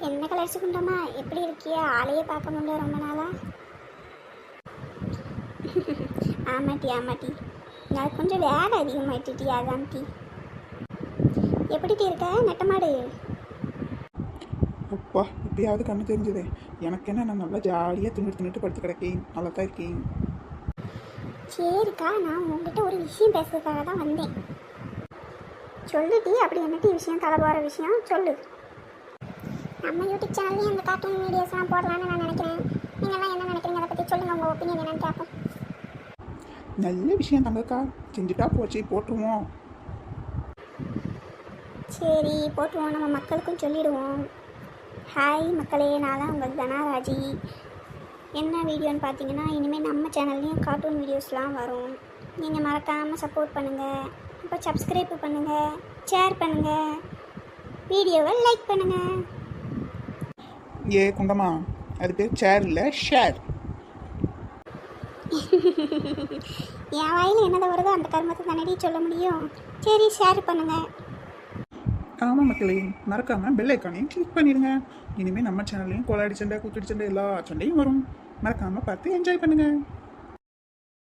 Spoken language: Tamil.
என்ன கலர்ஸ் குண்டம்மா, எப்படி இருக்கியா? ஆளையே பார்க்க முடியல ரொம்ப நாளா. ஆமாட்டி ஆமாட்டி, நான் கொஞ்சம் வேலை அதிகமாகிட்டி. அதான் டீ. எப்படி டீ இருக்க நெட்டமாடு? அப்பா இப்பயாவது கண்ணு தெரிஞ்சதே. எனக்கு என்ன, நான் நல்லா ஜாலியாக தின்னுட்டு படுத்து கிடக்கேன். நல்லா தான் இருக்கேன். சரிக்கா, நான் உங்ககிட்ட ஒரு விஷயம் பேசுறதுக்காக தான் வந்தேன். சொல்லு டீ. அப்படி என்ன டீ விஷயம்? தலை போகிற விஷயம் சொல்லு. நம்ம யூடியூப் சேனல்லையும் அந்த கார்ட்டூன் வீடியோஸ்லாம் போடலான்னு நான் நினைக்கிறேன். நீங்கள்லாம் என்ன நினைக்கிறீங்க அதை பற்றி சொல்லுங்கள், உங்கள் ஒப்பீனியன் என்னன்னு கேட்போம். நல்ல விஷயம் தங்கக்கா, செஞ்சுட்டா போச்சு, போட்டுருவோம். சரி போட்டுருவோம், நம்ம மக்களுக்கும் சொல்லிடுவோம். ஹாய் மக்களே, நான் தான் உங்கள் தனாராஜி. என்ன வீடியோன்னு பார்த்தீங்கன்னா, இனிமேல் நம்ம சேனல்லையும் கார்ட்டூன் வீடியோஸ்லாம் வரும். நீங்கள் மறக்காமல் சப்போர்ட் பண்ணுங்கள். இப்போ சப்ஸ்கிரைப் பண்ணுங்கள், ஷேர் பண்ணுங்கள், வீடியோவை லைக் பண்ணுங்கள். ஏ குண்டமா, அது பேர் சேர் இல்லை, ஷேர். என் வாயில் என்னதை வருதோ அந்த கர்மத்தை தானடி சொல்ல முடியும். சரி ஷேர் பண்ணுங்கள். ஆமாம் மக்களே, மறக்காமல் பெல் ஐக்கானையும் கிளிக் பண்ணிடுங்க. இனிமேல் நம்ம சேனல்லையும் கோலாடி சண்டை, குத்துடி சண்டை எல்லா சண்டையும் வரும். மறக்காமல் பார்த்து என்ஜாய் பண்ணுங்கள்.